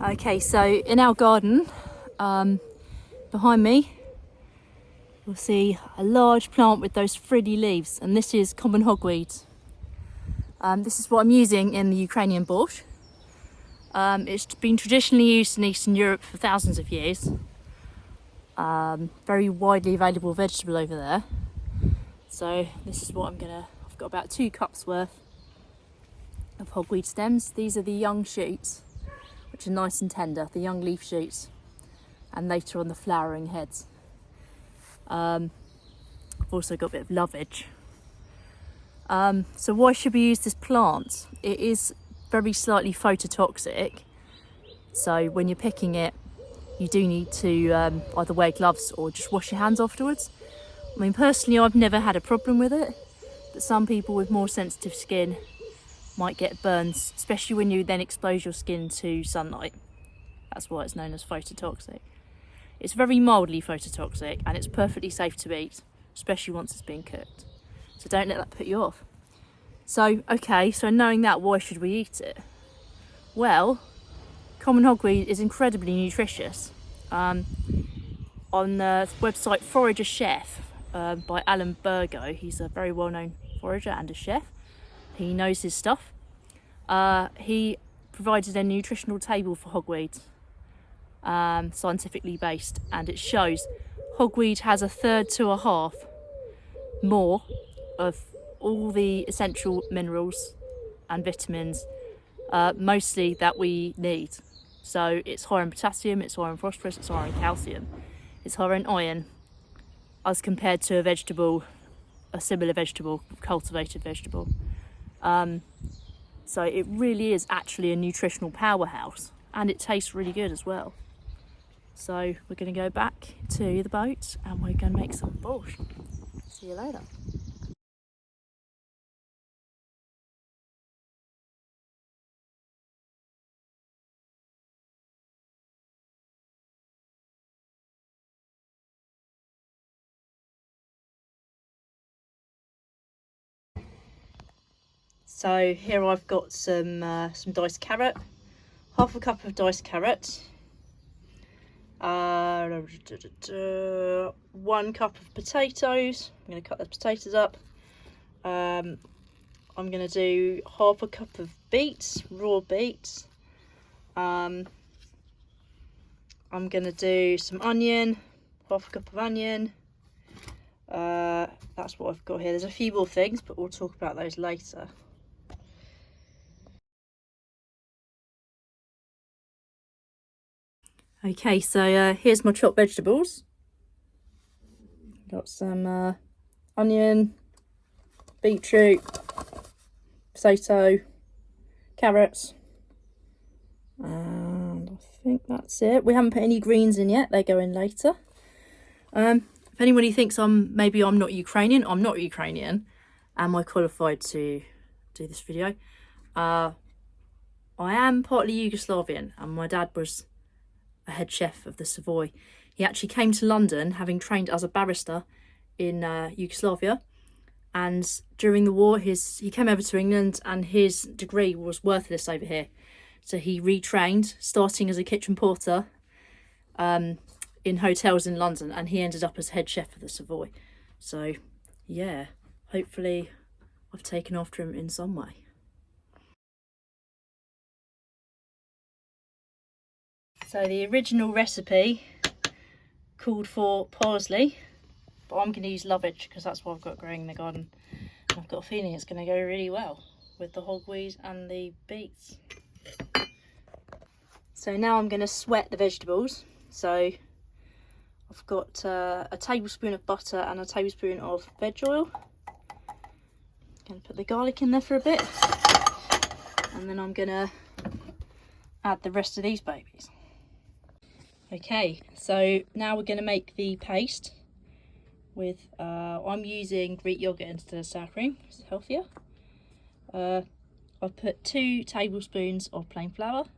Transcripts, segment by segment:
Okay, so in our garden, behind me, you'll see a large plant with those frilly leaves, and this is Common Hogweed. This is what I'm using in the Ukrainian Borscht. It's been traditionally used in Eastern Europe for thousands of years. Very widely available vegetable over there. So this is what I've got about 2 cups worth of hogweed stems. These are the young shoots, which are nice and tender, the young leaf shoots, and later on the flowering heads. I've also got a bit of lovage. So why should we use this plant? It is very slightly phototoxic, so when you're picking it, you do need to either wear gloves or just wash your hands afterwards. I mean, personally, I've never had a problem with it, but some people with more sensitive skin might get burns, especially when you then expose your skin to sunlight. That's why it's known as phototoxic. It's very mildly phototoxic, and it's perfectly safe to eat, especially once it's been cooked. So don't let that put you off. So, okay, so knowing that, why should we eat it? Well, common hogweed is incredibly nutritious. On the website Foraged Chef by Alan Burgo, he's a very well-known forager and a chef. He knows his stuff. He provided a nutritional table for hogweed, scientifically based, and it shows hogweed has 1/3 to 1/2 more of all the essential minerals and vitamins, mostly that we need. So it's higher in potassium, it's higher in phosphorus, it's higher in calcium, it's higher in iron, as compared to a similar vegetable, cultivated vegetable. So it really is actually a nutritional powerhouse, and it tastes really good as well. So we're going to go back to the boat and we're going to make some borscht. See you later. So here I've got some diced carrot, 1/2 cup of diced carrot, 1 cup of potatoes. I'm going to cut the potatoes up. I'm going to do 1/2 cup of beets, raw beets. I'm going to do some onion, 1/2 cup of onion. That's what I've got here. There's a few more things, but we'll talk about those later. Okay, so here's my chopped vegetables. Got some onion, beetroot, potato, carrots, and I think that's it. We haven't put any greens in yet, they go in later. If anybody thinks I'm not Ukrainian, I'm not Ukrainian. Am I qualified to do this video? I am partly Yugoslavian, and my dad was a head chef of the Savoy. He actually came to London having trained as a barrister in Yugoslavia, and during the war he came over to England and his degree was worthless over here, so he retrained, starting as a kitchen porter in hotels in London, and he ended up as head chef of the Savoy. So yeah, hopefully I've taken after him in some way. So the original recipe called for parsley, but I'm going to use lovage because that's what I've got growing in the garden. And I've got a feeling it's going to go really well with the hogweed and the beets. So now I'm going to sweat the vegetables. So I've got a tablespoon of butter and a tablespoon of veg oil. I'm going to put the garlic in there for a bit, and then I'm going to add the rest of these babies. Okay, so now we're going to make the paste with, I'm using Greek yogurt instead of sour cream, it's healthier. I've put 2 tablespoons of plain flour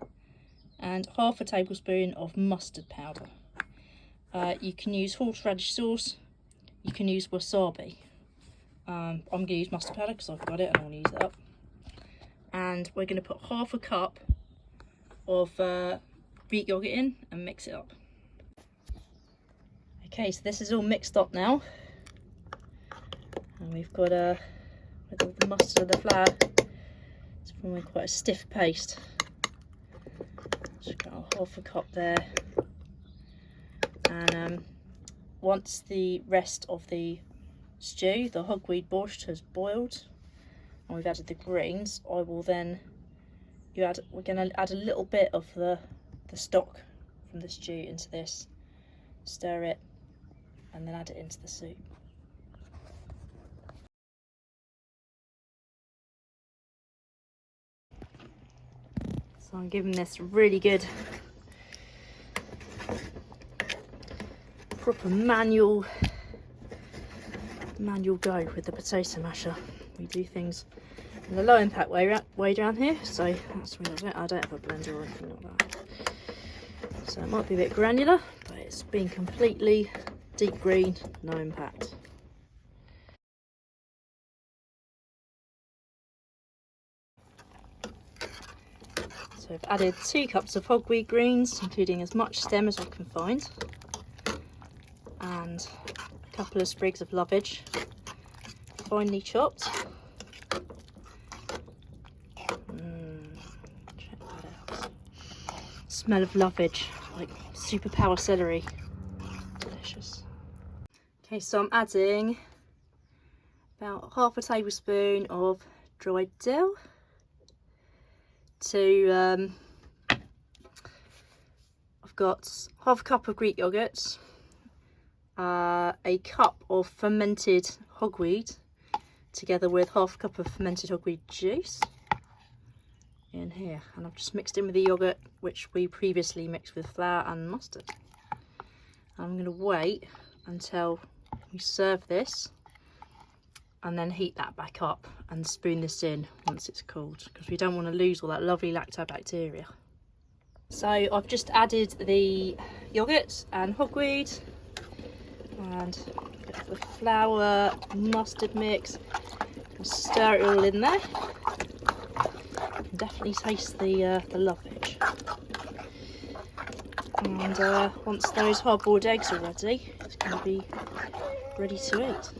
and 1/2 tablespoon of mustard powder. You can use horseradish sauce, you can use wasabi. I'm going to use mustard powder because I've got it and I want to use it up. And we're going to put 1/2 cup of Greek yogurt in and mix it up. Okay, so this is all mixed up now. And we've got with all the mustard and the flour, it's forming quite a stiff paste. Just got half a cup there. And once the rest of the stew, the hogweed borscht, has boiled and we've added the greens, I will then, we're going to add a little bit of the stock from the stew into this, stir it, and then add it into the soup. So I'm giving this a really good proper manual go with the potato masher. We do things in the low impact way down here, so that's why I don't have a blender or anything like that. So it might be a bit granular, but it's been completely deep green, no impact. So I've added 2 cups of hogweed greens, including as much stem as I can find, and a couple of sprigs of lovage, finely chopped. Check that out. Smell of lovage, like superpower celery. Delicious. Okay, so I'm adding about half a tablespoon of dried dill to I've got half a cup of Greek yogurt, a cup of fermented hogweed, together with half a cup of fermented hogweed juice in here, and I've just mixed in with the yogurt, which we previously mixed with flour and mustard. I'm going to wait until we serve this and then heat that back up and spoon this in once it's cooled, because we don't want to lose all that lovely lactobacteria. So I've just added the yogurt and hogweed and a bit of the flour mustard mix, and stir it all in there. You can definitely taste the lovage. And once those hard-boiled eggs are ready, it's going to be ready to eat.